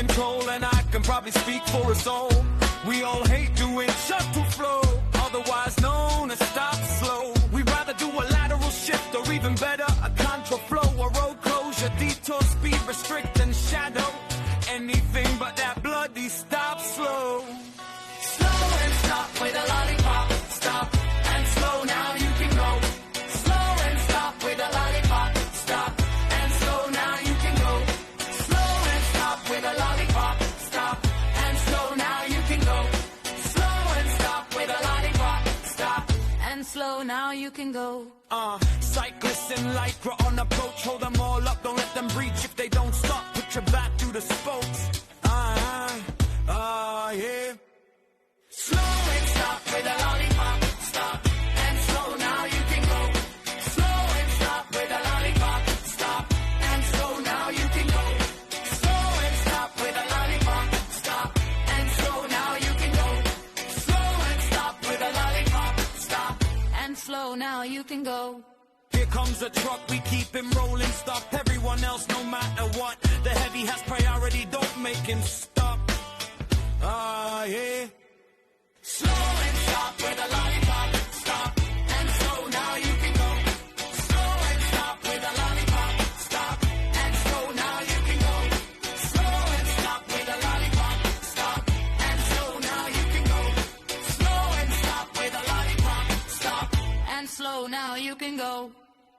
control, and I can probably speak for us all. We all hate doing shuttle flow, otherwise known as stop slow. We'd rather do a lateral shift, or even better, a contra flow, a road closure, detour, speed restrict and shadow. Anything but that bloody stop slow. Slow and stop with a lollipop. Stop and slow, now you can go. Slow and stop with a lollipop. Stop and slow, now you can go. Slow and stop with a lollipop. Stop and slow, now you can go. Slow and stop with a lollipop. Stop and slow, now you can go. Cyclists in lycra on approach, hold them all up, don't let them breach. If they don't stop, put your back through the spokes. Yeah. Slow and stop with a lollipop. Stop and slow, now you can go. Slow and stop with a lollipop. Stop and slow, now you can go. Slow and stop with a lollipop. Stop and slow, now you can go. Slow and stop with a lollipop. Stop and slow, now you can go. Here comes a truck, we keep him rolling. Stop everyone else no matter what. The heavy has priority, don't make him stop. Yeah. Slow and stop with a lollipop. Stop and slow, now you can go. Slow and stop with a lollipop. Stop and slow, now you can go. Slow and stop with a lollipop. Stop and slow, now you can go. Slow and stop with a lollipop. Stop and slow, now you can go.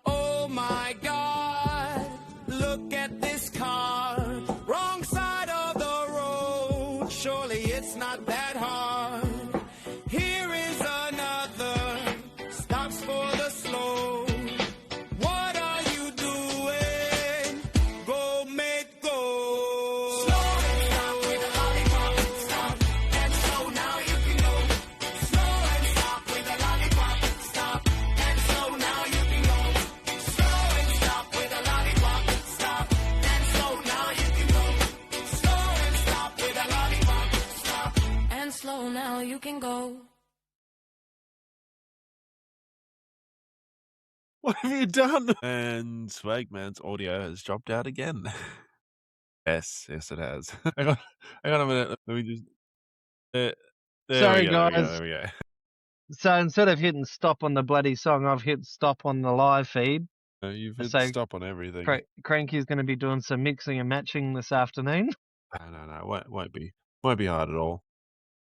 Oh my God, look at this car. Wrong side of the road. Surely it's not that hard. Here is another. Stops for the slow. What are you doing? Go, make go. Slow and stop with a lollipop. Stop and slow, now you can go. Slow and stop with a lollipop. Stop and slow, now you can go. Slow and stop with a lollipop. Stop and slow, now you can go. Slow and stop with a lollipop. Stop and slow, now you can go. What have you done? And Swagman's audio has dropped out again. Yes, it has. Hang on a minute. Let me just. There Sorry, we go. guys. There we go. So instead of hitting stop on the bloody song, I've hit stop on the live feed. You've hit So stop on everything. Cranky's going to be doing some mixing and matching this afternoon. No. Won't be hard at all.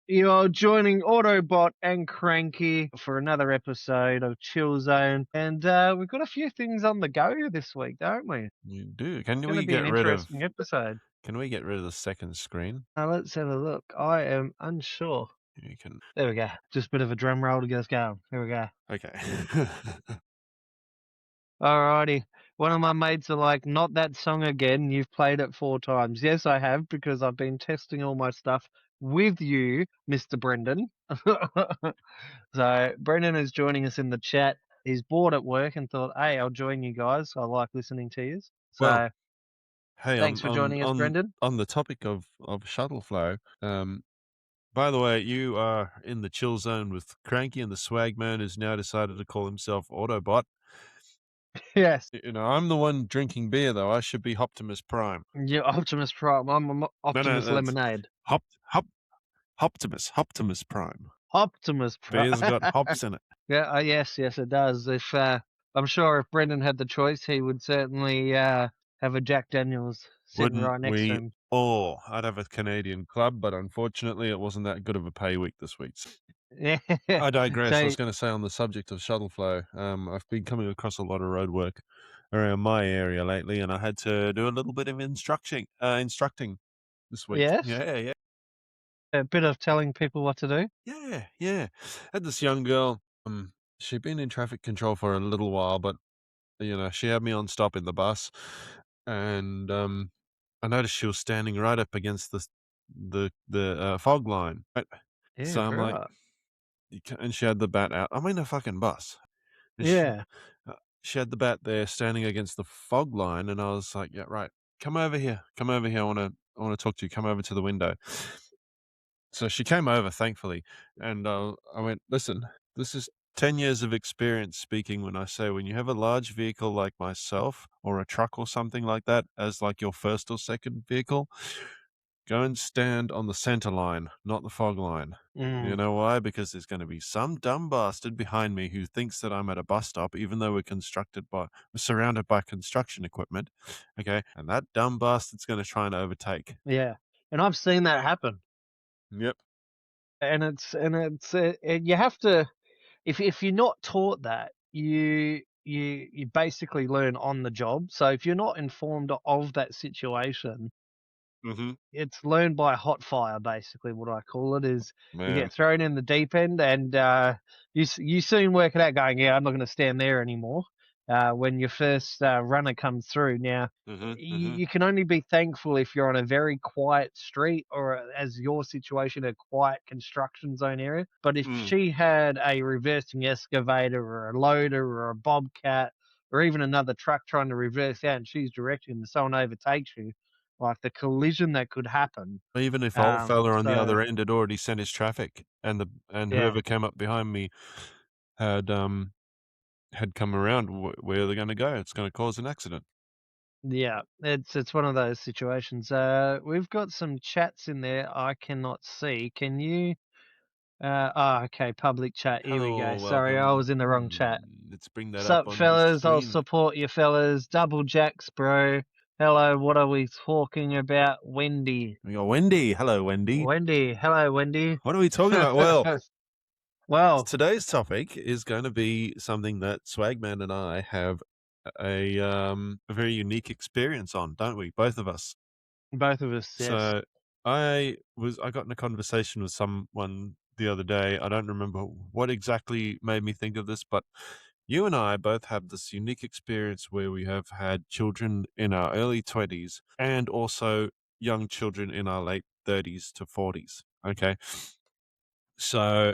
You are joining Autobot and Cranky for another episode of Chill Zone, and we've got a few things on the go this week, don't we? You do. Can It's we going to be get an rid of? interesting episode. Can we get rid of the second screen? Let's have a look. I am unsure. You can. There we go. Just a bit of a drum roll to get us going. Here we go. Okay. Alrighty. One of my mates are like, not that song again. You've played it 4 times. Yes, I have, because I've been testing all my stuff with you, Mr. Brendan. So Brendan is joining us in the chat. He's bored at work and thought, hey, I'll join you guys. I like listening to you. So Well, hey, thanks for joining us, Brendan. On the topic of shuttle flow, by the way, you are in the chill zone with Cranky, and the Swagman has now decided to call himself Autobot. Yes. You know, I'm the one drinking beer, though. I should be Optimus Prime. You're Optimus Prime. I'm Optimus Lemonade. Optimus Prime. Optimus Prime. Beer's got hops in it. Yeah, yes, it does. If I'm sure if Brendan had the choice, he would certainly have a Jack Daniels sitting right next to him. Oh, I'd have a Canadian club, but unfortunately it wasn't that good of a pay week this week. Yeah. I digress. I was going to say, on the subject of shuttle flow, I've been coming across a lot of road work around my area lately, and I had to do a little bit of instructing this week. Yes? Yeah. A bit of telling people what to do. Yeah. Had this young girl. She'd been in traffic control for a little while, but she had me on stop in the bus, and I noticed she was standing right up against the fog line. Right? Yeah, So I'm like, and she had the bat out. I'm in a fucking bus. And yeah. She had the bat there, standing against the fog line, and I was like, yeah, right. Come over here. I want to talk to you. Come over to the window. So she came over, thankfully, and I went, listen, this is 10 years of experience speaking when I say, when you have a large vehicle like myself or a truck or something like that as like your first or second vehicle, Go and stand on the center line, not the fog line. You Mm, know why? Because there's gonna be some dumb bastard behind me who thinks that I'm at a bus stop, even though we're surrounded by construction equipment, okay? And that dumb bastard's gonna try and overtake. yeah, and I've seen that happen, Yep. and you have to, if you're not taught that, you basically learn on the job. So if you're not informed of that situation, Mhm. it's learned by hot fire, basically. What I call it is you Man. get thrown in the deep end, and you soon work it out. Going, yeah, I'm not going to stand there anymore. When your first runner comes through, now Mhm, mhm, you can only be thankful if you're on a very quiet street or, as your situation, a quiet construction zone area. But if mm. she had a reversing excavator or a loader or a bobcat or even another truck trying to reverse out, and she's directing and someone overtakes you, like the collision that could happen. Even if old fella on the So other end had already sent his traffic and yeah, whoever came up behind me had, had come around, where are they gonna go? It's gonna cause an accident. yeah, it's one of those situations. We've got some chats in there I cannot see. Can you? Okay, public chat. Here we go. Hello, Sorry, I was welcome. in the wrong chat. Let's bring that up Sup, on the fellas? I'll screen. support you, fellas. Double jacks, bro. Hello. What are we talking about? Wendy. We got Wendy. Hello, Wendy. Wendy. Hello, Wendy. What are we talking about? Well, Well, today's topic is going to be something that Swagman and I have a very unique experience on, don't we? Both of us. both of us, yes. So I got in a conversation with someone the other day. I don't remember what exactly made me think of this, but you and I both have this unique experience where we have had children in our early 20s and also young children in our late 30s to 40s. Okay. So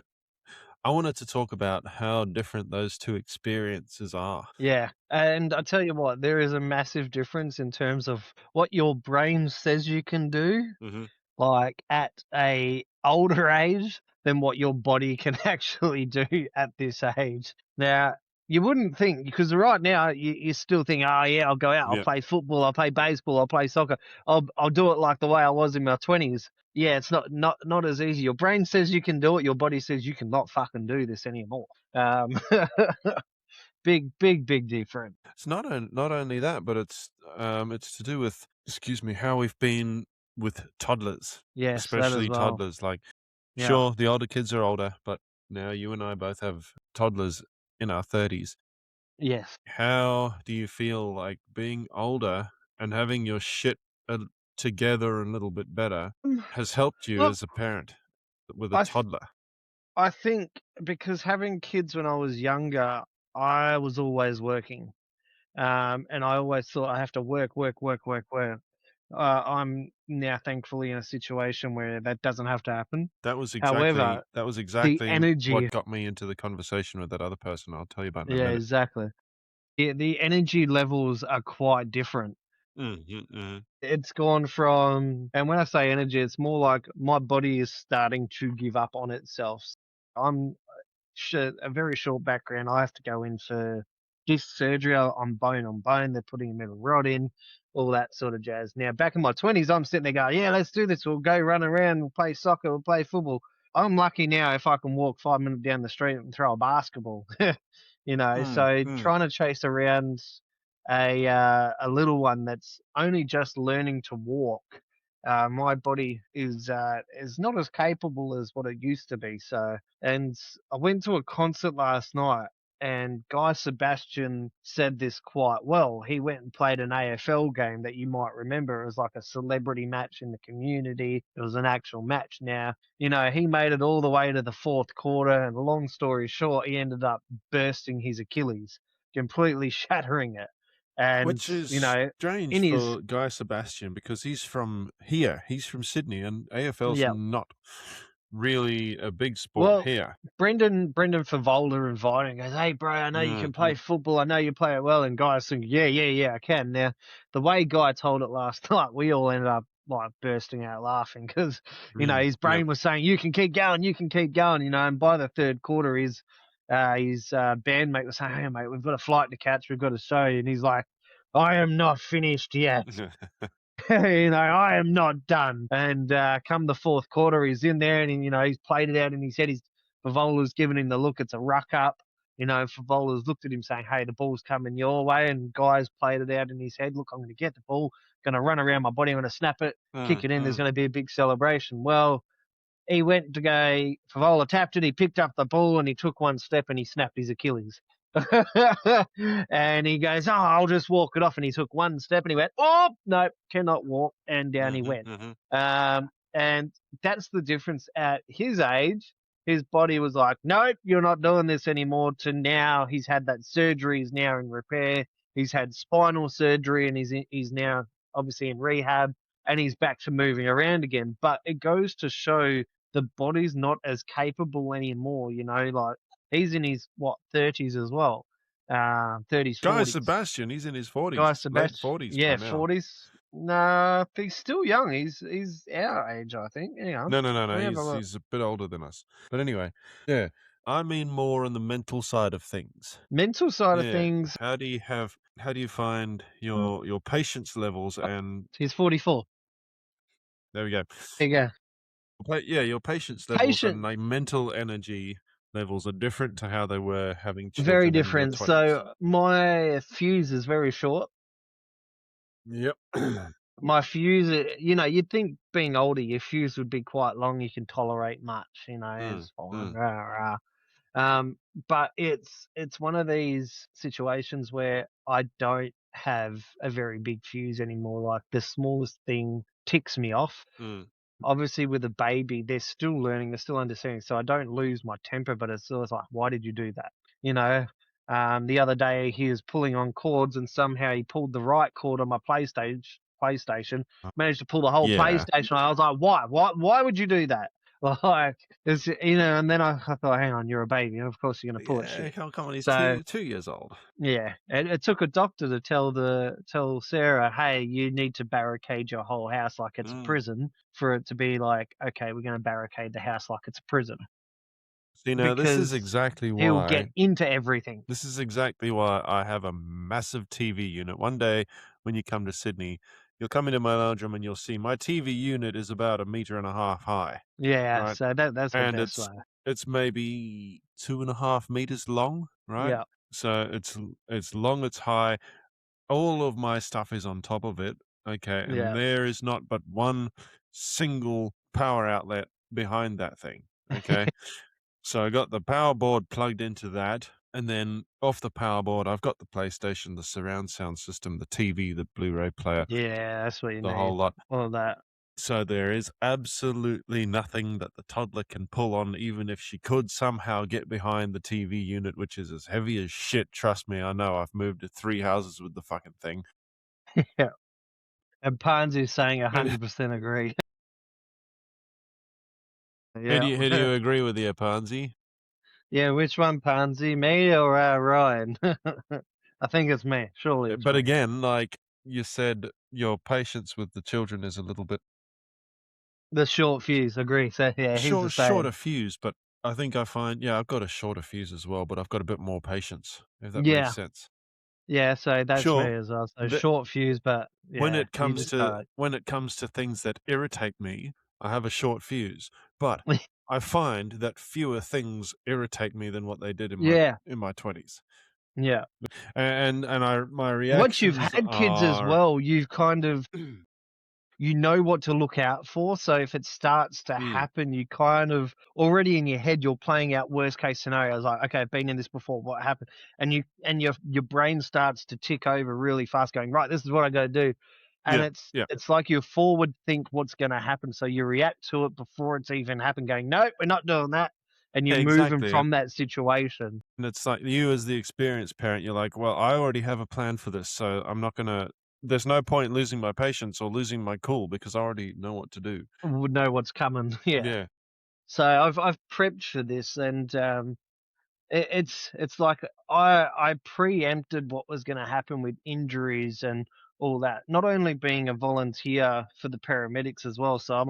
I wanted to talk about how different those two experiences are. Yeah, and I tell you what, there is a massive difference in terms of what your brain says you can do, Hmm. like at a older age, than what your body can actually do at this age. Now, you wouldn't think, because right now you still think, oh yeah, I'll go out, I'll Yeah. play football, I'll play baseball, I'll play soccer, I'll do it like the way I was in my 20s. Yeah, it's not as easy. Your brain says you can do it, your body says you cannot fucking do this anymore. Big difference. It's not only that, but it's to do with, excuse me, how we've been with toddlers, Yes, that as especially well. toddlers. Like, Yeah. sure, the older kids are older, but now you and I both have toddlers in our 30s. Yes. How do you feel like being older and having your shit together a little bit better Mm, has helped you Look, as a parent with a I th- toddler? I think because having kids when I was younger, I was always working. And I always thought I have to work, work, work, work, work. I'm now thankfully in a situation where that doesn't have to happen. However, That was the exactly what energy, got me into the conversation with that other person I'll tell you about in a yeah, minute. exactly. The energy levels are quite different. Mhm, mhm. It's gone from, and when I say energy, it's more like my body is starting to give up on itself. I'm a very short background. I have to go in for disc surgery on bone on bone. They're putting a metal rod in, all that sort of jazz. Now, back in my 20s, I'm sitting there going, yeah, let's do this. We'll go run around, we'll play soccer, we'll play football. I'm lucky now if I can walk 5 minutes down the street and throw a basketball, Mm, So mm. trying to chase around a little one that's only just learning to walk. My body is not as capable as what it used to be. So, and I went to a concert last night, and Guy Sebastian said this quite well. He went and played an AFL game that you might remember. It was like a celebrity match in the community. It was an actual match. Now, he made it all the way to the fourth quarter, and long story short, he ended up bursting his Achilles, completely shattering it. And, Which is strange in his, for Guy Sebastian because he's from here. He's from Sydney, and AFL's yeah. not really a big sport Well, here. Brendan Favolda invited him, goes, hey, bro, I know you Mm, can play mm, football. I know you play it well. And Guy's thinking, yeah, I can. Now, the way Guy told it last night, we all ended up like bursting out laughing because, mm. his Yep. brain was saying, you can keep going, and by the third quarter, his bandmate was saying, hey, mate, we've got a flight to catch. We've got to show you. And he's like, I am not finished yet. I am not done. And come the fourth quarter, he's in there and he's played it out in his head. Favola's given him the look. It's a ruck up. Favola's looked at him saying, "Hey, the ball's coming your way." And Guy's played it out in his head. Look, I'm going to get the ball, going to run around my body, I'm going to snap it, kick it in. There's going to be a big celebration. Well, he went to go, Favola tapped it, he picked up the ball and he took one step and he snapped his Achilles. And he goes, "Oh, I'll just walk it off." And he took one step and he went, "Oh, no, cannot walk." And down he went. And that's the difference at his age. His body was like, "Nope, you're not doing this anymore," to now he's had that surgery, he's now in repair. He's had spinal surgery and he's now obviously in rehab and he's back to moving around again. But it goes to show the body's not as capable anymore, like he's in his 30s as well. 30s, Guy 40s. Sebastian, he's in his 40s, Guy late Sebastian, 40s yeah, by now. 40s. Nah, he's still young. He's our age, I think. Hang on. No, Let me have a look. he's a bit older than us. But anyway, yeah, I mean more on the mental side of things. Mental side of Yeah, things, how do you find your patience levels? And he's 44. there we go. There you go. Yeah, your patience levels Patient, and like mental energy levels are different to how they were having very children in their different. 20s. So my fuse is very short. Yep. My fuse, you'd think being older, your fuse would be quite long. You can tolerate much, it's fine. Rah, rah. But it's one of these situations where I don't have a very big fuse anymore. Like the smallest thing ticks me off. Obviously, with a baby, they're still learning, they're still understanding. So I don't lose my temper, but it's always like, why did you do that? You know. The other day he was pulling on cords, and somehow he pulled the right cord on my PlayStation, managed to pull the whole Yeah. PlayStation. I was like, why? Why would you do that? Like, it's, and then I thought, hang on, you're a baby. Of course you're going to pull it Yeah, shit. come on, he's So, 2 years old. yeah, it took a doctor to tell Sarah, hey, you need to barricade your whole house like it's a prison, for it to be like, okay, we're going to barricade the house like it's a prison, See, now this is because exactly he'll get why into everything. this is exactly why I have a massive TV unit. One day when you come to Sydney, you'll come into my lounge room and you'll see my TV unit is about 1.5 meters high, Yeah, right? so that's the And best way. it's maybe 2.5 meters long, right? Yeah, So it's long, it's high. All of my stuff is on top of it, okay? And yeah, there is not but one single power outlet behind that thing, okay? So I got the power board plugged into that, and then off the power board, I've got the PlayStation, the surround sound system, the TV, the Blu-ray player, yeah, that's what you the whole need. lot. All of that. So there is absolutely nothing that the toddler can pull on, even if she could somehow get behind the TV unit, which is as heavy as shit. Trust me, I know. I've moved to 3 houses with the fucking thing. Yeah, and Pansy's saying And 100% agree. who Yeah. do you agree with here, Pansy? Yeah, which one, Pansy? Me or Ryan? I think it's me. Surely it's But me. again, like you said, your patience with the children is a little bit The short fuse, agree. So yeah, he's the same. shorter fuse, but I think I find, yeah, I've got a shorter fuse as well, but I've got a bit more patience, if that makes Yeah, sense. yeah. So that's me Sure, as well. So the, short fuse, but when yeah, it you comes just to go. things that irritate me, I have a short fuse. But I find that fewer things irritate me than what they did Yeah, in my 20s. yeah. My Once you've reactions had kids as are well, you've kind of you know what to look out for. So if it starts to happen, you kind of already in your head you're playing out worst case scenarios. Like, okay, I've been in this before. What happened? And your brain starts to tick over really fast, going, right, this is what I got to do. And yeah, yeah, it's like you forward think what's going to happen, so you react to it before it's even happened. Going, no, we're not doing that, and you're yeah, moving exactly. from that situation. And it's like you as the experienced parent, you're like, well, I already have a plan for this, so I'm not gonna. There's no point in losing my patience or losing my cool because I already know what to do. Would know what's coming. Yeah. Yeah. So I've prepped for this, and it's like I preempted what was going to happen with injuries and all that. Not only being a volunteer for the paramedics as well, so I'm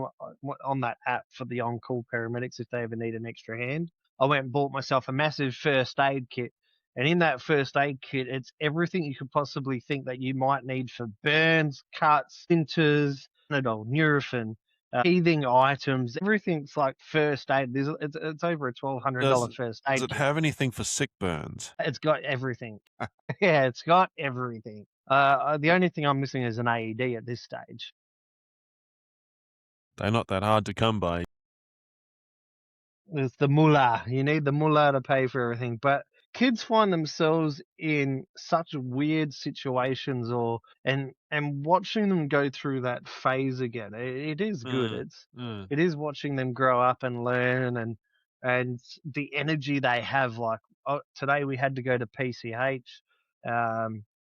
on that app for the on-call paramedics if they ever need an extra hand. I went and bought myself a massive first aid kit And in that first aid kit, it's everything you could possibly think that you might need for burns, cuts, splinters, Panadol, Nurofen, teething items. Everything's like first aid. It's over a $1,200 Does first does aid it kit. have anything for sick burns? It's got everything. Yeah, it's got everything. The only thing I'm missing is an AED at this stage. They're not that hard to come by. It's the mullah. You need the mullah to pay for everything. But kids find themselves in such weird situations, and watching them go through that phase again. It is good. Mm, mm. It is watching them grow up and learn, and the energy they have. Like today, we had to go to PCH.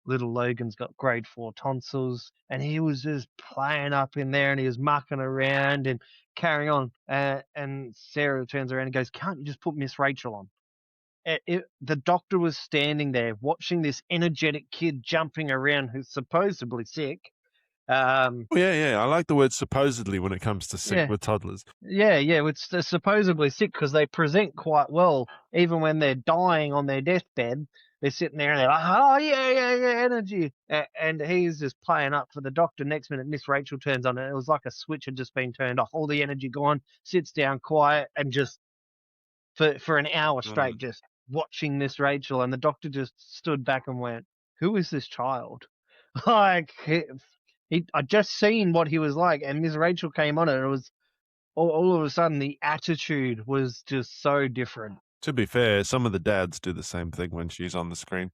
Little Logan's got grade 4 tonsils, and he was just playing up in there, and he was mucking around and carrying on. And Sarah turns around and goes, "Can't you just put Miss Rachel on?" The doctor was standing there watching this energetic kid jumping around who's supposedly sick. Um, Oh, yeah. I like the word supposedly when it comes to sick yeah, with toddlers. yeah. It's they're supposedly sick because they present quite well, even when they're dying on their deathbed. They're sitting there and they're like, "Oh yeah, energy," and he's just playing up for the doctor. Next minute, Miss Rachel turns on, and it was like a switch had just been turned off. All the energy gone. Sits down quiet and just for an hour straight, Mm. just watching Miss Rachel, and the doctor just stood back and went, "Who is this child?" Like I just seen what he was like, and Miss Rachel came on, and it was all of a sudden the attitude was just so different. To be fair, some of the dads do the same thing when she's on the screen.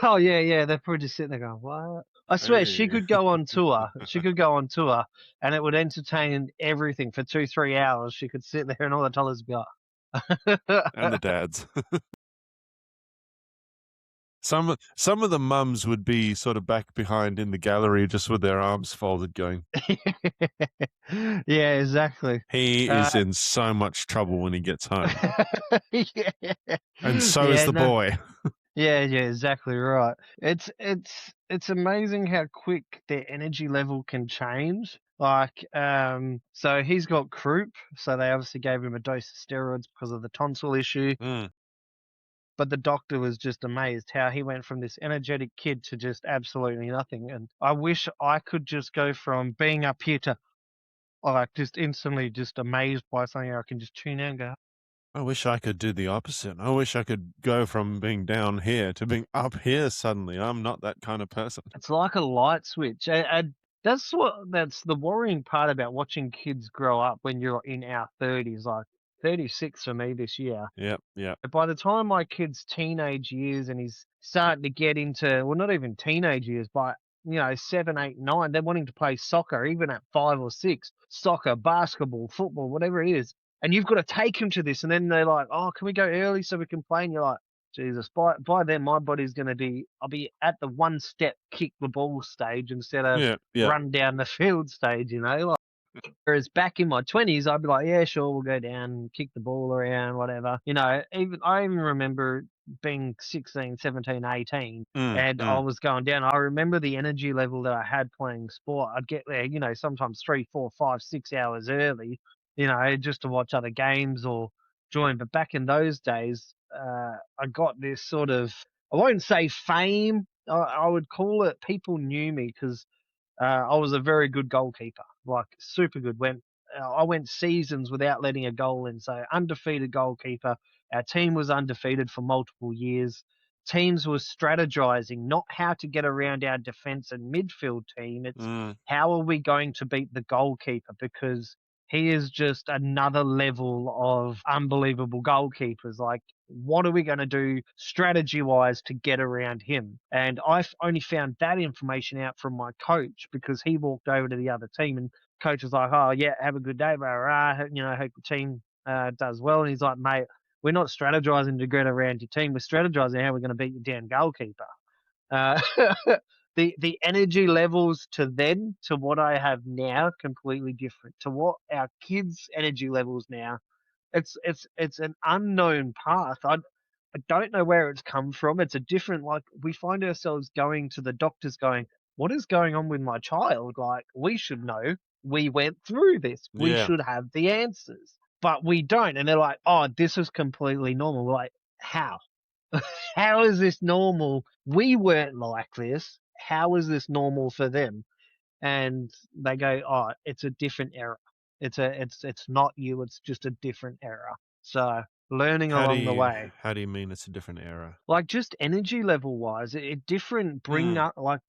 Oh yeah, they're probably just sitting there going, "What?" I swear she Hey. could go on tour. She could go on tour, and it would entertain everything for 2-3 hours. She could sit there, and all the dollars would be like, And the dads. Some of the mums would be sort of back behind in the gallery just with their arms folded going, yeah, exactly. he Uh, is in so much trouble when he gets home. yeah, And so is the no, boy. yeah, exactly right. It's amazing how quick their energy level can change. Like, so he's got croup, so they obviously gave him a dose of steroids because of the tonsil issue. Mm. But the doctor was just amazed how he went from this energetic kid to just absolutely nothing. And I wish I could just go from being up here to like just instantly just amazed by something. I can just tune out and go, I wish I could do the opposite. I wish I could go from being down here to being up here suddenly. I'm not that kind of person. it's like a light switch. And that's the worrying part about watching kids grow up when you're in our 30s, like 36 for me this year. Yep. But by the time my kid's teenage years and he's starting to get into, well, not even teenage years, but 7, 8, 9, they're wanting to play soccer, even at 5 or 6, soccer, basketball, football, whatever it is. And you've got to take him to this. And then they're like, "Oh, can we go early so we can play?" And you're like, Jesus, by then my body's going to be, I'll be at the one step kick the ball stage instead of Yeah. run down the field stage, like, whereas back in my 20s, I'd be like, "Yeah, sure, we'll go down, kick the ball around, whatever." I even remember being 16, 17, 18, and I Mm. was going down. I remember the energy level that I had playing sport. I'd get there, sometimes 3, 4, 5, 6 hours early, just to watch other games or join. But back in those days, I got this sort of, I won't say fame, I would call it people knew me because I was a very good goalkeeper, like super good. I went seasons without letting a goal in, so undefeated goalkeeper. Our team was undefeated for multiple years. Teams were strategizing not how to get around our defense and midfield team. It's Mm. how are we going to beat the goalkeeper because he is just another level of unbelievable goalkeepers. Like, what are we going to do strategy wise to get around him? And I've only found that information out from my coach because he walked over to the other team and coach was like, "Oh yeah, have a good day, blah, blah, blah. Hope the team does well." And he's like, "Mate, we're not strategizing to get around your team. We're strategizing how we're going to beat your damn goalkeeper." Uh, the energy levels to then to what I have now completely different to what our kids' energy levels now. It's an unknown path. I don't know where it's come from. It's a different, like, we find ourselves going to the doctors going, "What is going on with my child? Like, we should know. We went through this. We Yeah. should have the answers." But we don't. And they're like, "Oh, this is completely normal." We're like, how? How is this normal? We weren't like this. How is this normal for them? And they go, "Oh, it's a different era. It's not you. It's just a different era." So learning along the way. How do you mean it's a different era? Like just energy level wise, it different Mm,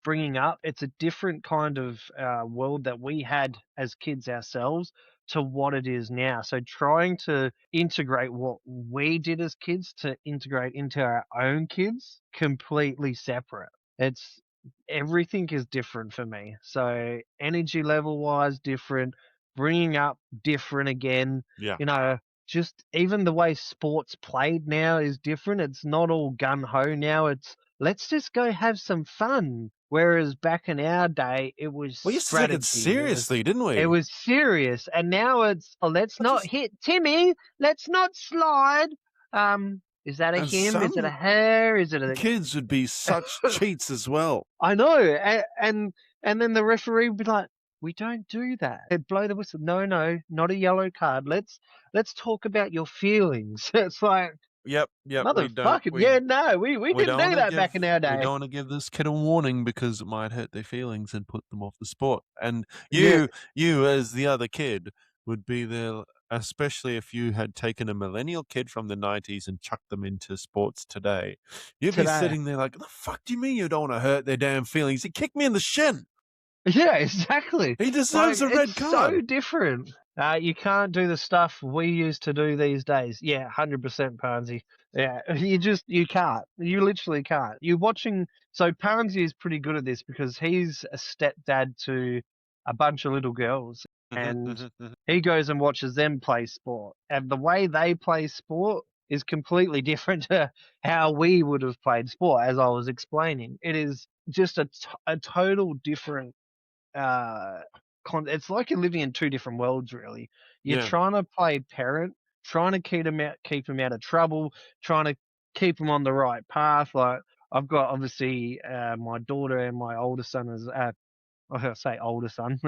bringing up. It's a different kind of world that we had as kids ourselves to what it is now. So trying to integrate what we did as kids to integrate into our own kids, completely separate. It's everything is different for me. So energy level wise, different. Bringing up different again. yeah. You know, just even the way sports played now is different. It's not all gun ho now. It's let's just go have some fun. Whereas back in our day, it was We used to take it strategy. seriously, didn't It we? was serious, and now it's oh, let's I not just hit Timmy. Let's not slide. Is that a and him? Is it a some her? Is it a? kids would be such cheats as well. I know, and then the referee would be like, "We don't do that." They'd blow the whistle. No, no, not a yellow card. Let's talk about your feelings. It's like, Yep, motherfucking yeah, no, we we didn't don't do want to that back give in our we day. don't want to give this kid a warning because it might hurt their feelings and put them off the sport. And Yeah, you as the other kid would be there, especially if you had taken a millennial kid from the 90s and chucked them into sports today. You'd be today. sitting there like, the fuck do you mean you don't want to hurt their damn feelings? He kicked me in the shin. Yeah, exactly. He Like deserves a it's red so card. different. You can't do the stuff we used to do these days. Yeah, 100% Pansy. Yeah, you can't. You literally can't. You're watching. So Pansy is pretty good at this because he's a stepdad to a bunch of little girls, Mhm, and mhm, mhm. he goes and watches them play sport, and the way they play sport is completely different to how we would have played sport. As I was explaining, it is just a total different uh it's like you're living in two different worlds really. You're Yeah, trying to play parent, trying to keep him out of trouble, trying to keep him on the right path. Like I've got obviously my daughter and my older son is I say older son.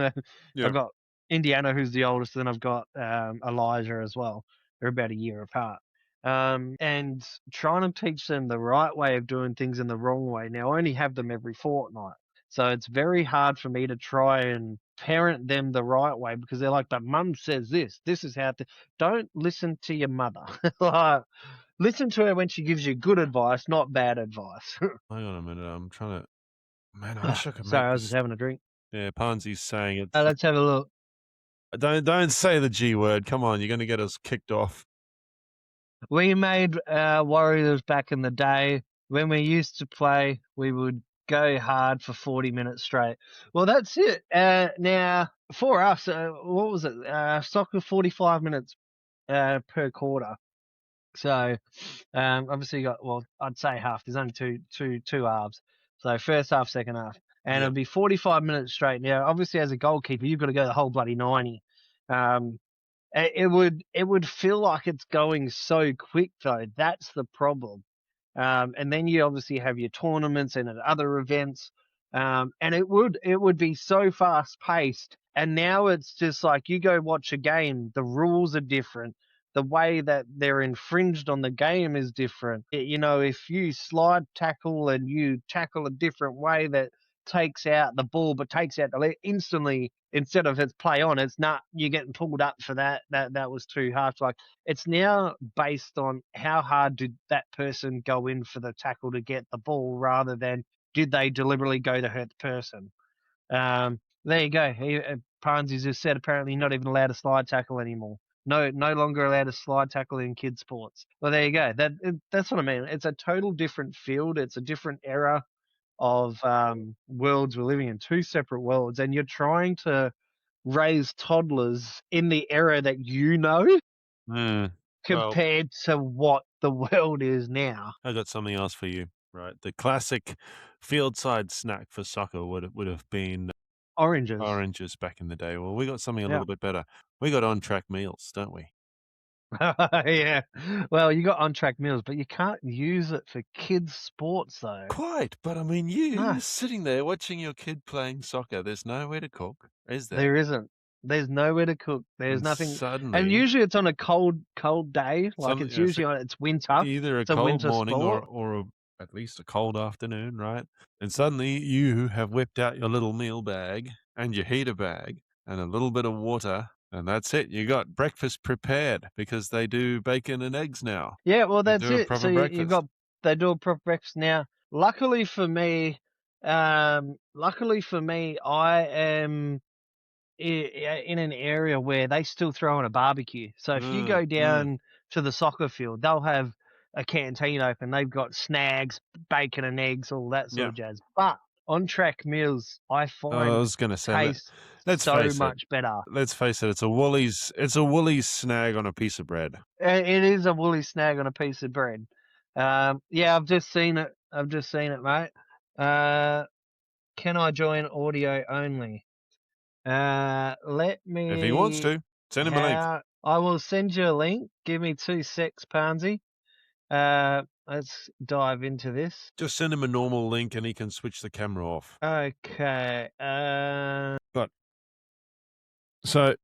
yeah. I've got Indiana, who's the oldest, and I've got Elijah as well. They're about a year apart. And trying to teach them the right way of doing things and the wrong way. Now, I only have them every fortnight. So it's very hard for me to try and parent them the right way because they're like, but mum says this. This is how to. Don't listen to your mother. Like, listen to her when she gives you good advice, not bad advice. Hang on a minute. I'm trying to. Man, I wish I could Sorry, make I was just this. having a drink. Yeah, Ponzi's saying it's. Let's have a look. Don't say the G word. Come on, you're going to get us kicked off. We made Warriors back in the day. When we used to play, we would go hard for 40 minutes straight. Well, that's it. Now, for us, what was it? Soccer 45 minutes per quarter. So, obviously, you got, well, I'd say half. There's only two halves. So, first half, second half. And Yep. it'd be 45 minutes straight. Now, obviously, as a goalkeeper, you've got to go the whole bloody 90. Um, it would feel like it's going so quick though. That's the problem. And then you obviously have your tournaments and other events, and it would be so fast paced. And now it's just like you go watch a game, the rules are different. The way that they're infringed on the game is different. If you slide tackle and you tackle a different way that takes out the ball but takes out the leg instantly instead of it's play on, it's not you're getting pulled up for that. That was too harsh. Like it's now based on how hard did that person go in for the tackle to get the ball rather than did they deliberately go to hurt the person. There you go. Parnsies has said apparently not even allowed to slide tackle anymore. No longer allowed to slide tackle in kids sports. Well, there you go. That's what I mean. It's a total different field. It's a different era of worlds. We're living in two separate worlds, and you're trying to raise toddlers in the era that Mm. Well, compared to what the world is now. I got something else for you. Right, the classic field-side snack for soccer would have been Oranges. oranges back in the day. Well, we got something a Yeah. little bit better. We got on-track meals, don't we? Yeah. Well, you got on track meals, but you can't use it for kids' sports though. Quite, but I mean, No, you're sitting there watching your kid playing soccer. There's nowhere to cook, is there? there isn't. There's nowhere to cook. There's And nothing. And suddenly, usually it's on a cold day. Like it's yeah, usually it's winter. either a It's a cold winter morning sport. or at least a cold afternoon, right? And suddenly you have whipped out your little meal bag and your heater bag and a little bit of water, and that's it. You got breakfast prepared because they do bacon and eggs now. Yeah, well, They that's do a it. So proper breakfast. they do a proper breakfast now. Luckily for me, I am in an area where they still throw in a barbecue. So if you go down to the soccer field, they'll have a canteen open. They've got snags, bacon and eggs, all that sort Yeah. of jazz. But on track meals, I I find was going to say, taste let's so face it. much better. Let's face it. It's a Woolies snag on a piece of bread. It is a woolly snag on a piece of bread. Yeah, I've just seen it. Mate. Can I join audio only? Let me. If he wants to, send him a link. I will send you a link. Give me 2 secs, Pansy. Let's dive into this. Just send him a normal link and he can switch the camera off. Okay. But so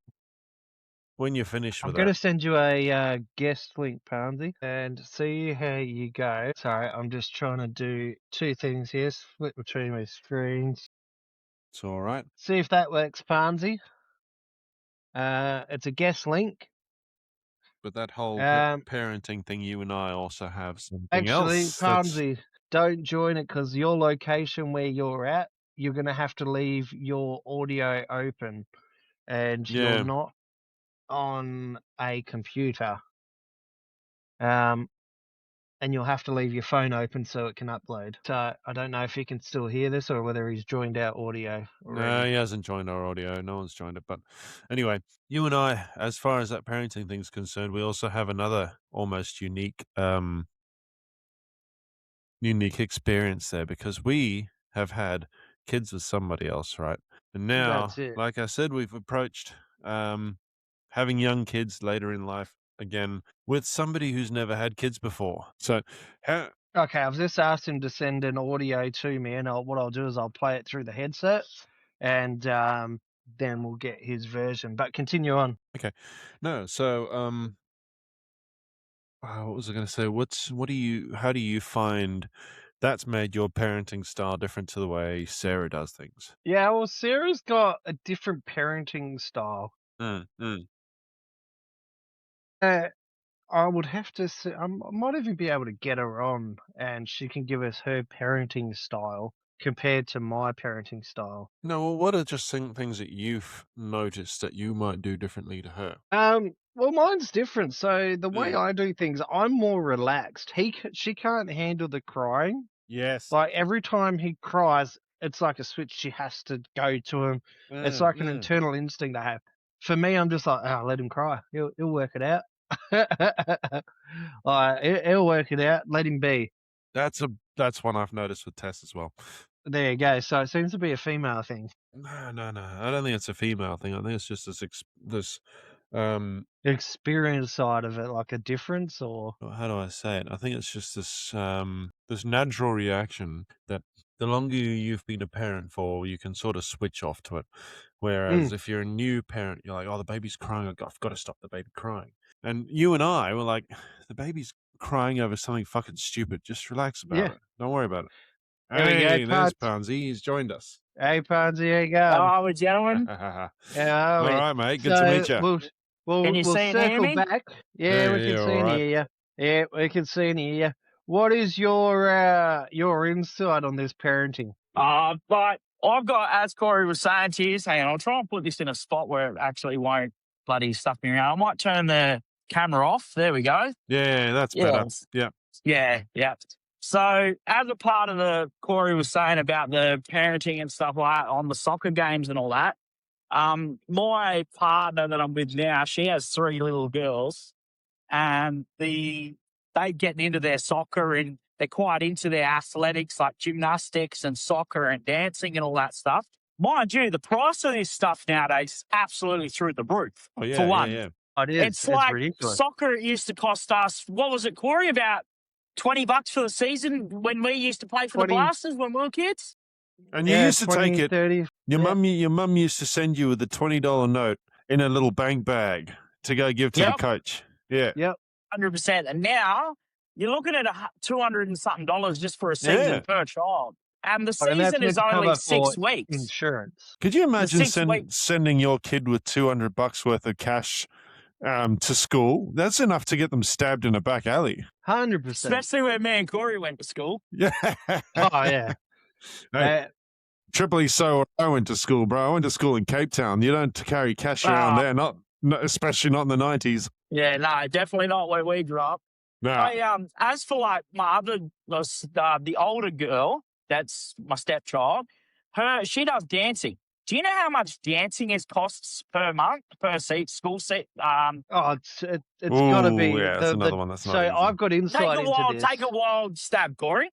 when you're finished I'm with going to that, send you a guest link, Pansy, and see how you go. Sorry, I'm just trying to do 2 things here. Split between my screens. it's all right. See if that works, Pansy. It's a guest link. But that whole parenting thing, you and I also have something Actually, else. That's Pansy, don't join it because your location where you're at, you're going to have to leave your audio open, and you're yeah. not on a computer. And you'll have to leave your phone open so it can upload. So I don't know if he can still hear this or whether he's joined our audio already. No, he hasn't joined our audio. No one's joined it. But anyway, you and I, as far as that parenting thing's concerned, we also have another almost unique experience there because we have had kids with somebody else, right? And now, That's it. like I said, we've approached having young kids later in life again with somebody who's never had kids before. So how Okay, I've just asked him to send an audio to me, and what I'll do is I'll play it through the headset, and then we'll get his version. But continue on. Okay. No, so what was I going to say? How do you find that's made your parenting style different to the way Sarah does things? Yeah, well, Sarah's got a different parenting style. I would have to say, I might even be able to get her on, and she can give us her parenting style compared to my parenting style. No, well, what are just things that you've noticed that you might do differently to her? Well, mine's different. So the way I do things, I'm more relaxed. She can't handle the crying. Yes. Like every time he cries, it's like a switch. She has to go to him. It's like an internal instinct I have. For me, I'm just like, oh, let him cry. He'll work it out. He'll work it out. Let him be. That's one I've noticed with Tess as well. There you go. So it seems to be a female thing. No. I don't think it's a female thing. I think it's just this experience side of it, like a difference, or how do I say it? I think it's just this natural reaction that the longer you've been a parent for, you can sort of switch off to it. Whereas if you're a new parent, you're like, oh, the baby's crying. I've got to stop the baby crying. And you and I were like, the baby's crying over something fucking stupid. Just relax about it. Don't worry about it. There we go, Hey, there's Pansy. He's joined us. Hey, Pansy, how you going? Hello, gentlemen. Yeah, all right, mate. Good to meet you. We'll circle back. Yeah, we can see and hear you. Yeah, we can see and hear you. What is your insight on this parenting? But I've got, as Corey was saying to you, hang on, I'll try and put this in a spot where it actually won't bloody stuff me around. I might turn the camera off. There we go. Yeah, that's better. Yeah. Yeah. So as a part of the Corey was saying about the parenting and stuff like that on the soccer games and all that, my partner that I'm with now, she has 3 little girls, and they getting into their soccer and they're quite into their athletics like gymnastics and soccer and dancing and all that stuff. Mind you, the price of this stuff nowadays is absolutely through the roof. Oh, yeah, for one. Yeah. It is. It's like ridiculous. soccer used to cost us, what was it, Corey, about $20 for the season when we used to play for the Blasters when we were kids? And you used to take it. 30. Your Yeah. mum used to send you with a $20 note in a little bank bag to go give to the Yep. coach. Yeah. Yep. 100%. And now you're looking at $200 and something just for a season Yeah. per child. And the And that's season is meant to only cover 6 for weeks. insurance. Could you imagine 6 weeks. sending your kid with $200 worth of cash to school? That's enough to get them stabbed in a back alley. 100%. Especially when me and Corey went to school. Yeah. Oh, yeah. Hey, triply so I went to school, bro. I went to school in Cape Town. You don't carry cash around Ah. there, not especially not in the 90s. Yeah, no, definitely not where we grew up. Nah. As for like my other, the older girl, that's my stepchild. She does dancing. Do you know how much dancing costs per month per school seat? Oh, it's got to be. Yeah, that's another one that's not easy. I've got insight into this. Take a wild stab, Corey.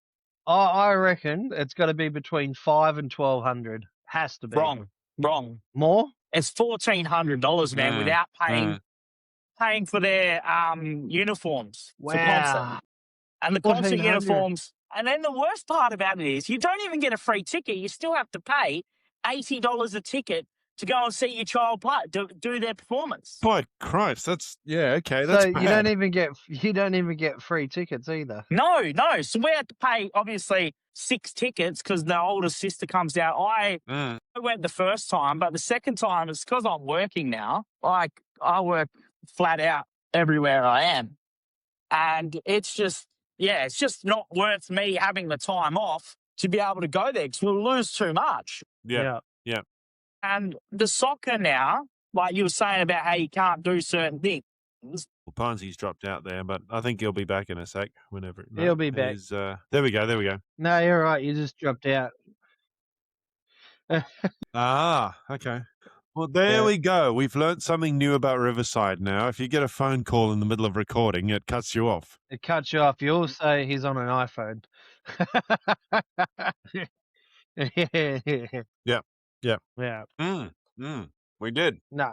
I reckon it's got to be between $500 and $1,200. Has to be. Wrong. More? It's $1,400, man, without paying for their uniforms for concert. Wow. And the concert 1,400. uniforms. And then the worst part about it is you don't even get a free ticket. You still have to pay $80 a ticket to go and see your child play, do their performance. Boy, Christ, that's okay. That's So bad. you don't even get free tickets either. No. So we had to pay obviously 6 tickets because the older sister comes out. I went the first time, but the second time it's because I'm working now. Like I work flat out everywhere I am, and it's just not worth me having the time off to be able to go there because we'll lose too much. Yeah. And the soccer now, like you were saying about how you can't do certain things. Well, Ponzi's dropped out there, but I think he'll be back in a sec. Whenever He'll be back. There we go. No, you're right. You just dropped out. Okay. Well, there we go. We've learnt something new about Riverside now. If you get a phone call in the middle of recording, it cuts you off. It cuts you off. You'll say he's on an iPhone. Yeah. We did. No.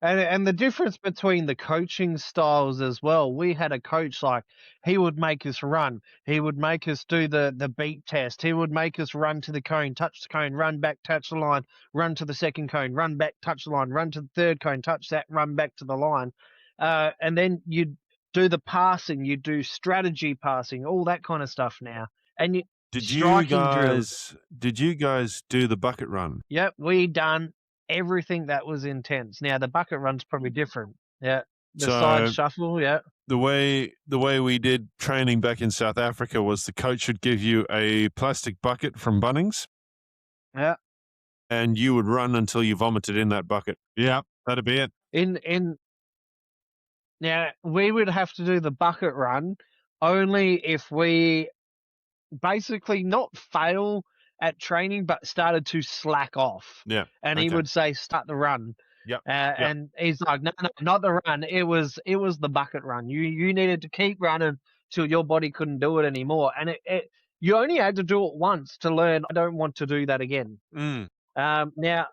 And the difference between the coaching styles as well, we had a coach like he would make us run. He would make us do the beat test. He would make us run to the cone, touch the cone, run back, touch the line, run to the second cone, run back, touch the line, run to the third cone, touch that, run back to the line. And then you'd do the passing, you do strategy passing, all that kind of stuff now. And Did you guys do the bucket run? Yep, we done everything that was intense. Now the bucket run's probably different. Yeah. The side shuffle, yeah. The way we did training back in South Africa was the coach would give you a plastic bucket from Bunnings. Yeah. And you would run until you vomited in that bucket. Yeah, that'd be it. Now we would have to do the bucket run only if we basically not fail at training, but started to slack off. Yeah. And he would say, start the run. Yep. And he's like, no, not the run. It was the bucket run. You needed to keep running till your body couldn't do it anymore. And you only had to do it once to learn, I don't want to do that again. Now,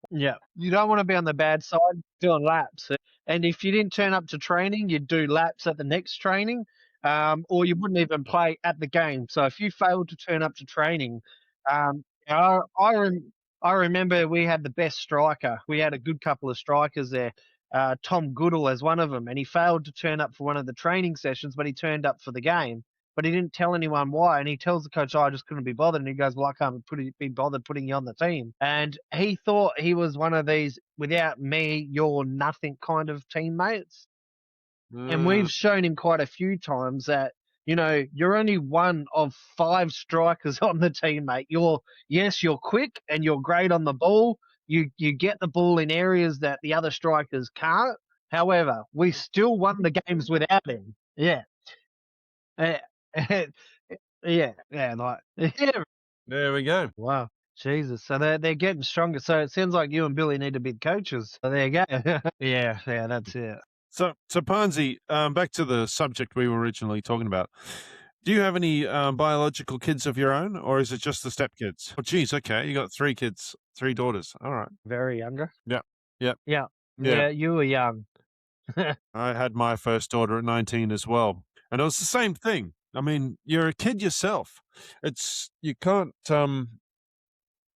yeah, you don't want to be on the bad side doing laps. And if you didn't turn up to training, you'd do laps at the next training, or you wouldn't even play at the game. So if you failed to turn up to training, I remember we had the best striker. We had a good couple of strikers there. Tom Goodall as one of them, and he failed to turn up for one of the training sessions, but he turned up for the game. But he didn't tell anyone why, and he tells the coach, I just couldn't be bothered. And he goes, well, I can't be bothered putting you on the team. And he thought he was one of these, without me, you're nothing kind of teammates. And we've shown him quite a few times that, you're only one of 5 strikers on the team, mate. You're quick and you're great on the ball. You get the ball in areas that the other strikers can't. However, we still won the games without him. Yeah. Yeah. There we go. Wow. Jesus. So they're getting stronger. So it sounds like you and Billy need to be coaches. So there you go. Yeah, that's it. So Ponzi, back to the subject we were originally talking about. Do you have any biological kids of your own, or is it just the stepkids? Oh, geez, okay. You got 3 kids, 3 daughters. All right. Very younger? Yeah. Yeah, you were young. I had my first daughter at 19 as well. And it was the same thing. I mean, you're a kid yourself. You can't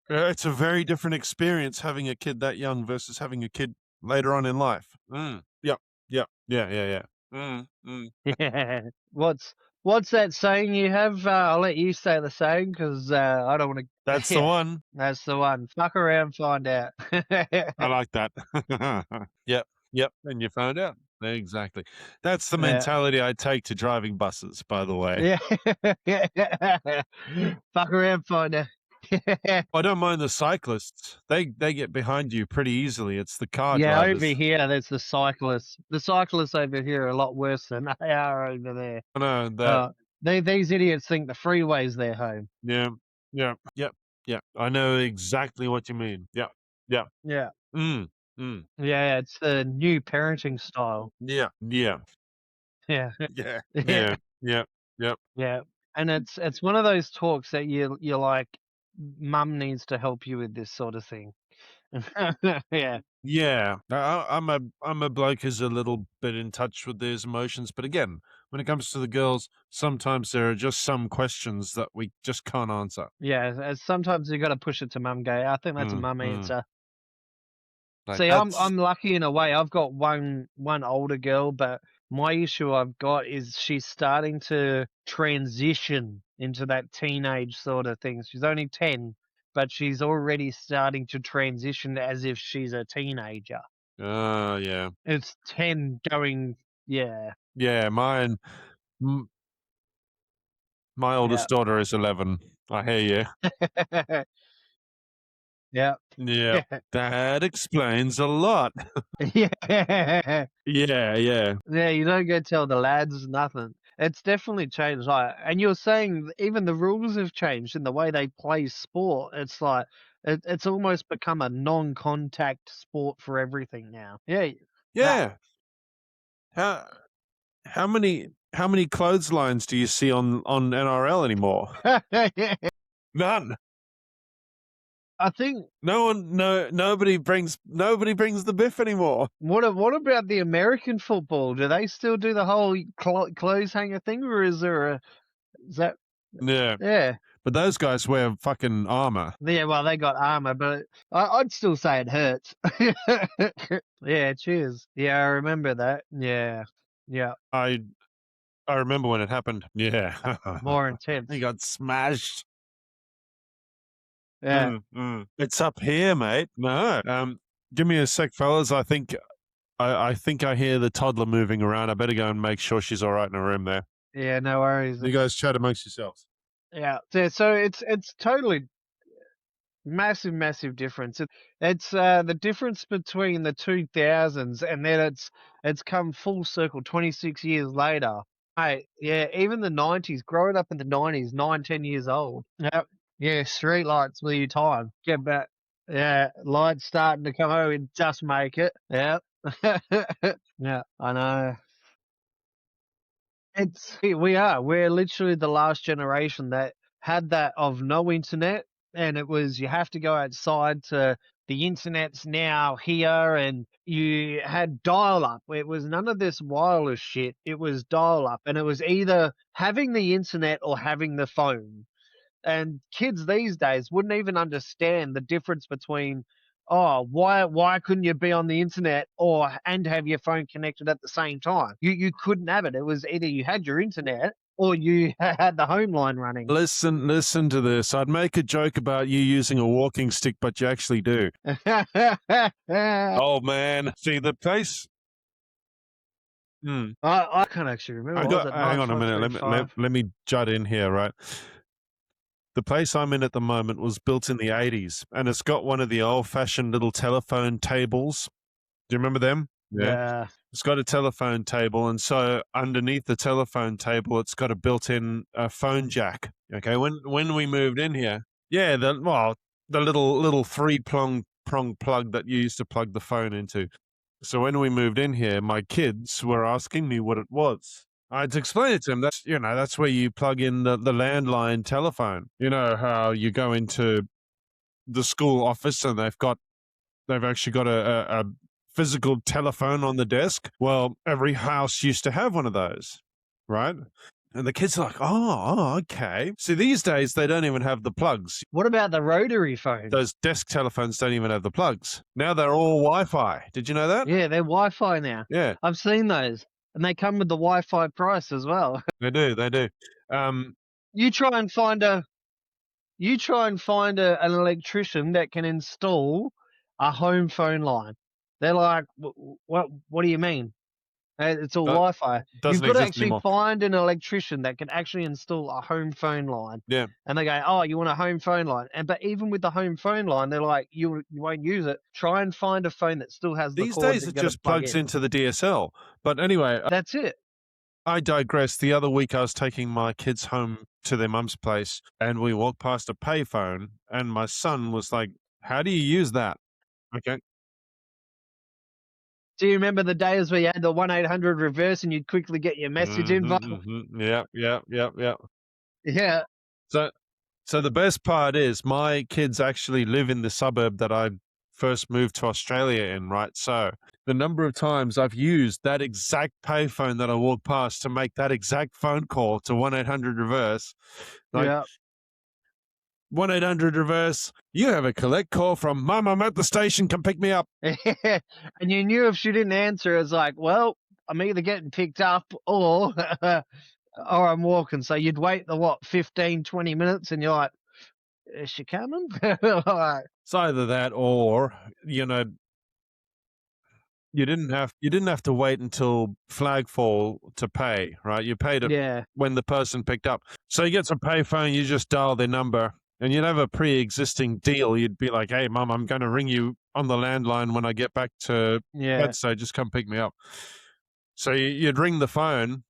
It's a very different experience having a kid that young versus having a kid later on in life. Yep. Yep. Yeah. Yeah. Yeah. Yeah. What's that saying you have? I'll let you say the saying because I don't want to. That's the Yeah, one. that's the one. Fuck around, find out. I like that. Yep. Yep. And you found out. Exactly. That's the Yeah. mentality I take to driving buses, by the way. Yeah. Fuck around, find out. I don't mind the cyclists. They get behind you pretty easily. It's the car Yeah, over drivers. here, there's the cyclists. The cyclists over here are a lot worse than they are over there. I know that. These idiots think the freeway's their home. Yeah. Yeah. Yep. Yeah. I know exactly what you mean. Yeah. Yeah. Yeah. Mm. Yeah, it's the new parenting style. Yeah. Yeah. Yeah. Yeah. Yeah. Yeah. Yep. Yep. Yeah. And it's one of those talks that you're like, mum needs to help you with this sort of thing. Yeah. Yeah, I'm a bloke who's a little bit in touch with these emotions, but again, when it comes to the girls, sometimes there are just some questions that we just can't answer. Yeah. Sometimes you got to push it to mum. Go. I think that's a mum answer. Like See, that's I'm lucky in a way. I've got one older girl, but my issue I've got is she's starting to transition into that teenage sort of thing. She's only 10, but she's already starting to transition as if she's a teenager. yeah, It's 10 going, yeah. yeah. My oldest daughter is 11. I hear you. Yeah. Yeah, that explains a lot. Yeah. Yeah, yeah. Yeah, you don't go tell the lads nothing. It's definitely changed. Like, and you're saying even the rules have changed in the way they play sport. It's like it's almost become a non-contact sport for everything now. Yeah. Yeah. How many clotheslines do you see on NRL anymore? None. I think Nobody brings the biff anymore. what about the American football? Do they still do the whole clothes hanger thing, or is that Yeah. yeah? But those guys wear fucking armor. Yeah, well, they got armor, but I'd still say it hurts. Yeah, cheers. Yeah, I remember that. Yeah, yeah, I remember when it happened. Yeah. more intense. He got smashed. Yeah, It's up here, mate. No. Give me a sec, fellas. I think I hear the toddler moving around. I better go and make sure she's all right in her room there. yeah, no worries. You guys chat amongst yourselves. Yeah, so it's totally massive difference. It's the difference between the 2000s and then it's come full circle 26 years later. Hey, yeah, even the 90s, growing up in the 90s, 9, 10 years old. Yep. Yeah, street lights were your time. Get back. Yeah, lights starting to come over and just make it. Yep. Yeah, I know. We're literally the last generation that had that of no internet, and it was you have to go outside to the internet's now here, and you had dial up. It was none of this wireless shit. It was dial up, and it was either having the internet or having the phone. And kids these days wouldn't even understand the difference between, oh, why couldn't you be on the internet and have your phone connected at the same time? You couldn't have it. It was either you had your internet or you had the home line running. Listen to this. I'd make a joke about you using a walking stick, but you actually do. Oh man, see the place. I can't actually remember. Hang on a minute. Let me jut in here, right? The place I'm in at the moment was built in the 80s, and it's got one of the old-fashioned little telephone tables. Do you remember them? Yeah. It's got a telephone table, and so underneath the telephone table, it's got a built-in phone jack. Okay, when we moved in here, yeah, the little three-prong plug that you used to plug the phone into. So when we moved in here, my kids were asking me what it was. I had to explain it to them. That's where you plug in the landline telephone. You know how you go into the school office and they've actually got a physical telephone on the desk. Well, every house used to have one of those, right? And the kids are like, oh, okay. See, these days, they don't even have the plugs. What about the rotary phone? Those desk telephones don't even have the plugs. Now they're all Wi-Fi. Did you know that? Yeah, they're Wi-Fi now. Yeah, I've seen those, and they come with the Wi-Fi price as well. they do. They do. You try and find an electrician that can install a home phone line. They're like, what do you mean? It's all That Wi-Fi. doesn't You've got to exist actually anymore. find an electrician that can actually install a home phone line. Yeah. And they go, oh, you want a home phone line? But even with the home phone line, they're like, you won't use it. Try and find a phone that still has the These cord days, that it you're gonna just plug plugs in. into the DSL. But anyway, That's it. I digress. The other week, I was taking my kids home to their mum's place, and we walked past a payphone, and my son was like, how do you use that? Okay. Do you remember the days where you had the 1-800 reverse and you'd quickly get your message info? Yep. Yeah. So the best part is my kids actually live in the suburb that I first moved to Australia in, right? So the number of times I've used that exact payphone that I walked past to make that exact phone call to 1-800 reverse, like, Yeah. 1-800 reverse, you have a collect call from Mum, I'm at the station, come pick me up. And you knew if she didn't answer, it's like, well, I'm either getting picked up or or I'm walking. So you'd wait the 15, 20 minutes and you're like, is she coming? Like, It's either that or, you didn't have to wait until flagfall to pay, right? You paid it yeah. when the person picked up. So you get some payphone, you just dial their number, and you'd have a pre-existing deal. You'd be like, hey, Mum, I'm going to ring you on the landline when I get back to Yeah. bed, so just come pick me up. So you'd ring the phone.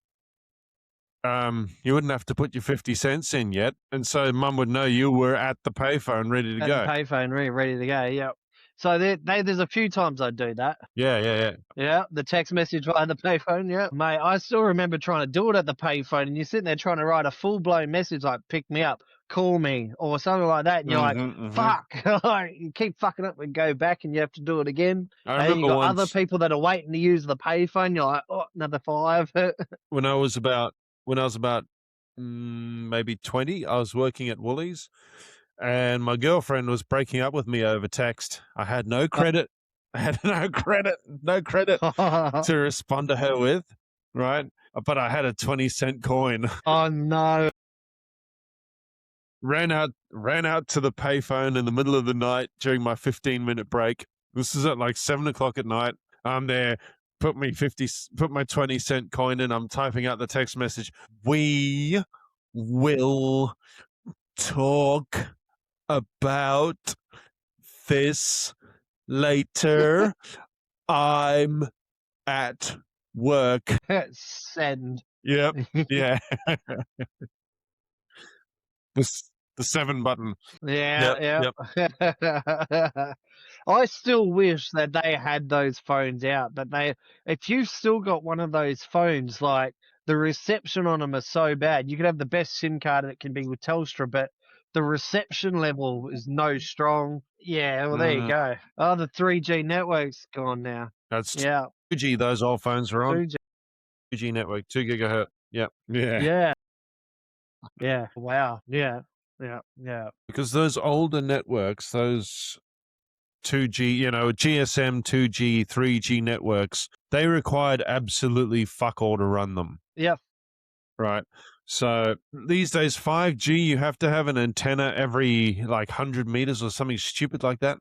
You wouldn't have to put your 50 cents in yet, and so Mum would know you were at the payphone ready to At go. the payphone, ready to go. Yeah. So there's a few times I do that. Yeah. Yeah, the text message via the payphone. Yeah, mate, I still remember trying to do it at the payphone, and you're sitting there trying to write a full blown message like "pick me up," "call me," or something like that, and you're like, "Fuck!" Like, you keep fucking up and go back, and you have to do it again. I And then you remember got other once people that are waiting to use the payphone. You're like, "Oh, another 5." when I was about maybe 20, I was working at Woolies, and my girlfriend was breaking up with me over text. I had no credit. I had no credit to respond to her with, right? But I had a 20-cent coin. Oh no! ran out to the payphone in the middle of the night during my 15-minute break. This is at like 7:00 at night. I'm there. Put my 20-cent coin in. I'm typing out the text message. We will talk about this later. I'm at work. Send. Yep. Yeah. The 7 button. Yeah. Yep. I still wish that they had those phones out, but if you've still got one of those phones, like the reception on them is so bad. You could have the best SIM card that can be with Telstra, but the reception level is no strong. Yeah, well, there you go. Oh, the 3G network's gone now. That's Yeah, 2G. Those old phones are on 2G. 2G network, 2 gigahertz. Yep. Yeah. Wow. Yeah. Because those older networks, those 2G, GSM, 2G, 3G networks, they required absolutely fuck all to run them. Yeah. Right. So these days, 5G, you have to have an antenna every like 100 meters or something stupid like that.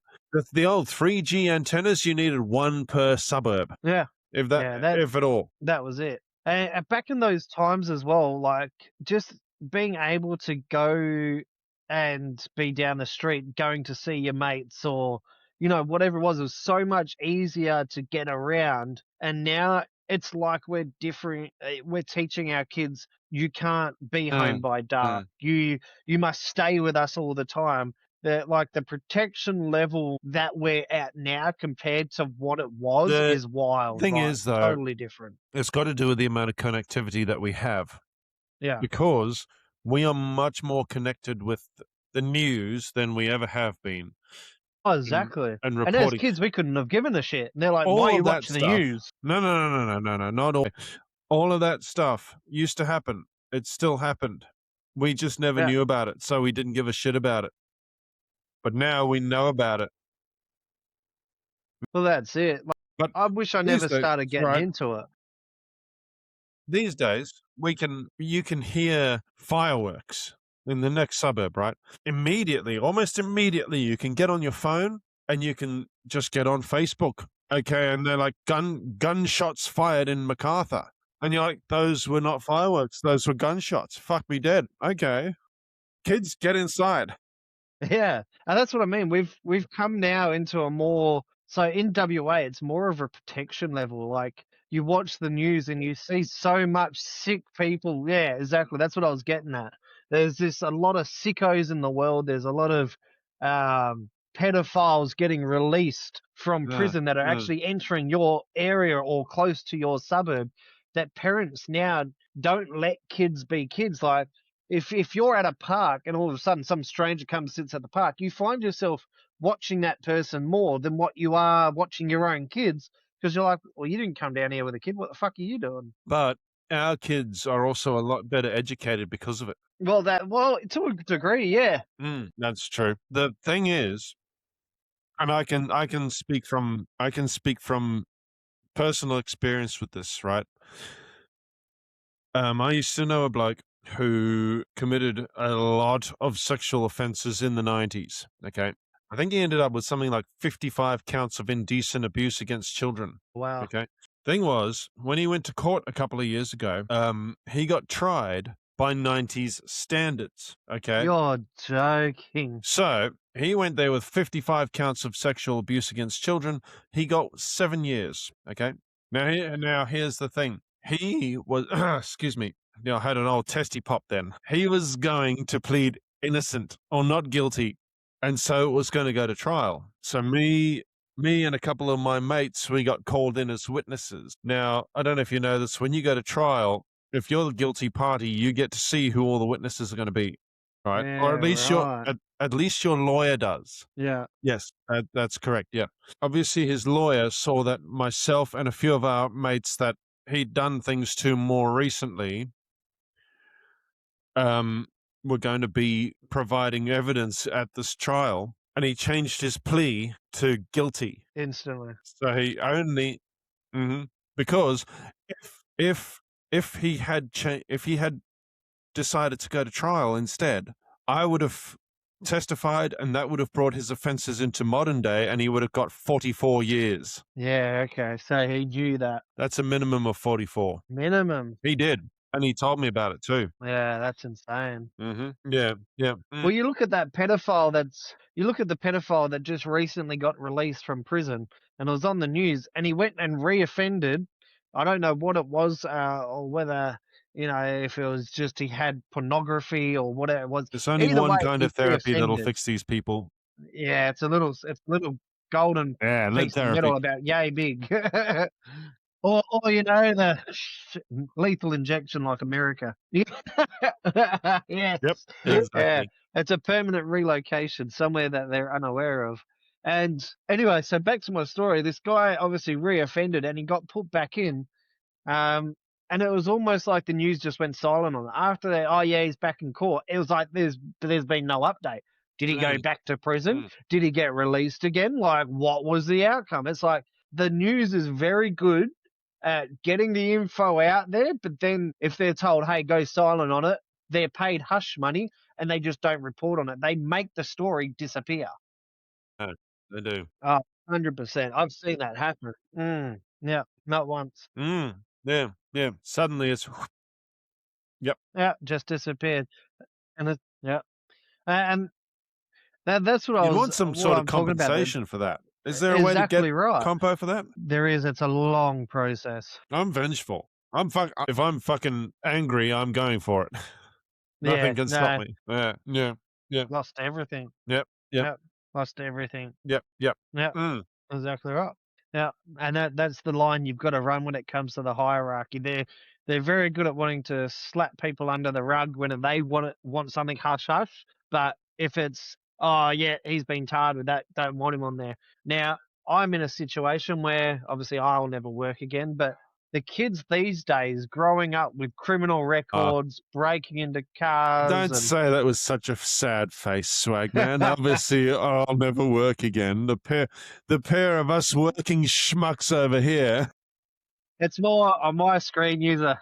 The old 3G antennas, you needed one per suburb. Yeah. If at all. That was it. And back in those times as well, like just being able to go and be down the street, going to see your mates or, whatever it was so much easier to get around. And now it's like we're different. We're teaching our kids, you can't be home by dark. You must stay with us all the time. The protection level that we're at now compared to what it was is wild. Thing is, though, totally different. It's got to do with the amount of connectivity that we have. Yeah. Because we are much more connected with the news than we ever have been. Oh, exactly. And as reporting. kids, we couldn't have given a shit. And they're like, All why are you of that watching the stuff. news? No, not all. All of that stuff used to happen It still happened. We just never Yeah. knew about it, so we didn't give a shit about it. But now we know about it. Well, that's it. Like, But I wish I these never days, started getting right? into it. These days, you can hear fireworks in the next suburb, right? Immediately, almost immediately, you can get on your phone and you can just get on Facebook. Okay, and they're like gunshots fired in MacArthur. And you're like, those were not fireworks, those were gunshots. Fuck me dead. Okay. Kids, get inside. Yeah, and that's what I mean. We've come now into a more so in WA, it's more of a protection level. Like you watch the news and you see so much sick people. Yeah, exactly. That's what I was getting at. There's this a lot of sickos in the world. There's a lot of pedophiles getting released from prison that are actually entering your area or close to your suburb. That parents now don't let kids be kids. Like if you're at a park and all of a sudden some stranger comes and sits at the park, you find yourself watching that person more than what you are watching your own kids because you're like, well, you didn't come down here with a kid. What the fuck are you doing? But our kids are also a lot better educated because of it. Well, to a degree, yeah. That's true. The thing is, and I can speak from personal experience with this, right? I used to know a bloke who committed a lot of sexual offenses in the 90s. Okay. I think he ended up with something like 55 counts of indecent abuse against children. Wow. Okay. Thing was, when he went to court a couple of years ago, he got tried by 90s standards. Okay. You're joking. So he went there with 55 counts of sexual abuse against children. He got 7 years. Okay. Now here's the thing. He was, excuse me. I had an old testy pop then. He was going to plead innocent or not guilty. And so it was going to go to trial. So me and a couple of my mates, we got called in as witnesses. Now, I don't know if you know this, when you go to trial, if you're the guilty party, you get to see who all the witnesses are going to be. Right. Or at Yeah, least right. at least your lawyer does. Yeah. Yes, that's correct. Yeah. Obviously, his lawyer saw that myself and a few of our mates that he'd done things to more recently were going to be providing evidence at this trial, and he changed his plea to guilty. Instantly. So he only because if he had decided to go to trial instead, I would have testified, and that would have brought his offenses into modern day, and he would have got 44 years. Yeah, okay. So he knew that. That's a minimum of 44. Minimum. He did, and he told me about it too. Yeah, that's insane. Yeah. Well, you look at that pedophile the pedophile that just recently got released from prison and it was on the news and he went and reoffended. I don't know what it was, or whether, if it was just he had pornography or whatever it was. There's only Either one way, kind he of therapy that'll reoffended. fix these people. Yeah, it's a little golden Yeah, lead piece of therapy. metal about yay big. Or the lethal injection like America. Yes. Yep, Yeah, exactly. it's a permanent relocation somewhere that they're unaware of. And anyway, so back to my story. This guy obviously reoffended and he got put back in. And it was almost like the news just went silent on it. After that, oh yeah, he's back in court. It was like there's been no update. Did he go back to prison? Did he get released again? Like, what was the outcome? It's like the news is very good at getting the info out there, but then if they're told, hey, go silent on it, they're paid hush money and they just don't report on it. They make the story disappear. No, they do. 100%. I've seen that happen. Yeah, not once. Yeah. Suddenly it's yep. Yeah, just disappeared. And and that's what You'd want some what sort of I'm talking about. compensation for that. Is there a way to get Exactly right. compo for that? There is. It's a long process. I'm vengeful. If I'm fucking angry, I'm going for it. Nothing can stop me. Yeah. Lost everything. Yep. Lost everything. Yep. Yeah, exactly right. Yeah, and that's the line you've got to run when it comes to the hierarchy. They're very good at wanting to slap people under the rug when they want something hush hush. But if it's, oh yeah, he's been tarred with that, don't want him on there. Now I'm in a situation where obviously I'll never work again, but the kids these days growing up with criminal records, breaking into cars. Don't say that was such a sad face, Swag Man. Obviously, I'll never work again. The pair of us working schmucks over here. It's more on my screen, user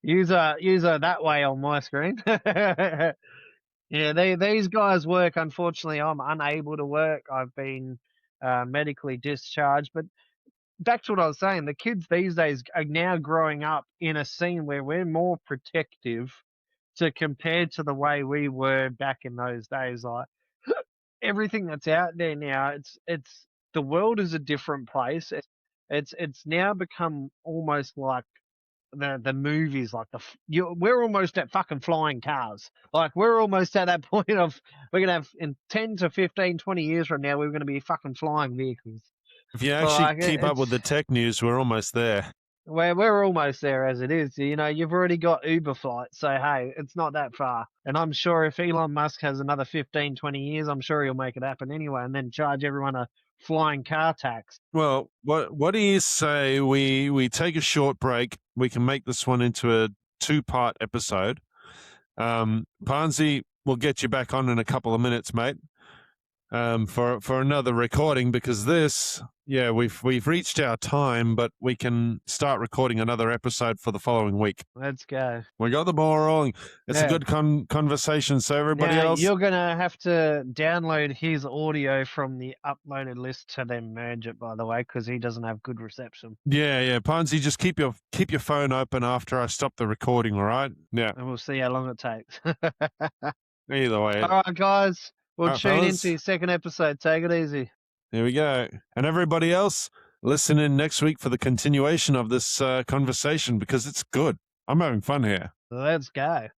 that way on my screen. Yeah, these guys work. Unfortunately, I'm unable to work. I've been medically discharged. But back to what I was saying, the kids these days are now growing up in a scene where we're more protective to compared to the way we were back in those days. Like everything that's out there now, it's the world is a different place. It's now become almost like the movies, like we're almost at fucking flying cars. Like we're almost at that point of we're gonna have in 10 to 15, 20 years from now, we're gonna be fucking flying vehicles. If you actually keep up with the tech news, we're almost there. We're almost there as it is. You know, you've already got Uber flights, so hey, it's not that far. And I'm sure if Elon Musk has another 15, 20 years, I'm sure he'll make it happen anyway, and then charge everyone a flying car tax. Well, what do you say we take a short break? We can make this one into a 2-part episode. Pansy, we'll get you back on in a couple of minutes, mate. For another recording, because this, we've reached our time, but we can start recording another episode for the following week. Let's go. We got the ball rolling. It's a good conversation. So everybody else, you're gonna have to download his audio from the uploaded list to then merge it, by the way, because he doesn't have good reception. Yeah. Pansy, just keep your phone open after I stop the recording. All right. Yeah. And we'll see how long it takes. Either way. All right, guys. We'll tune fellas, into your second episode. Take it easy. Here we go. And everybody else, listen in next week for the continuation of this conversation, because it's good. I'm having fun here. Let's go.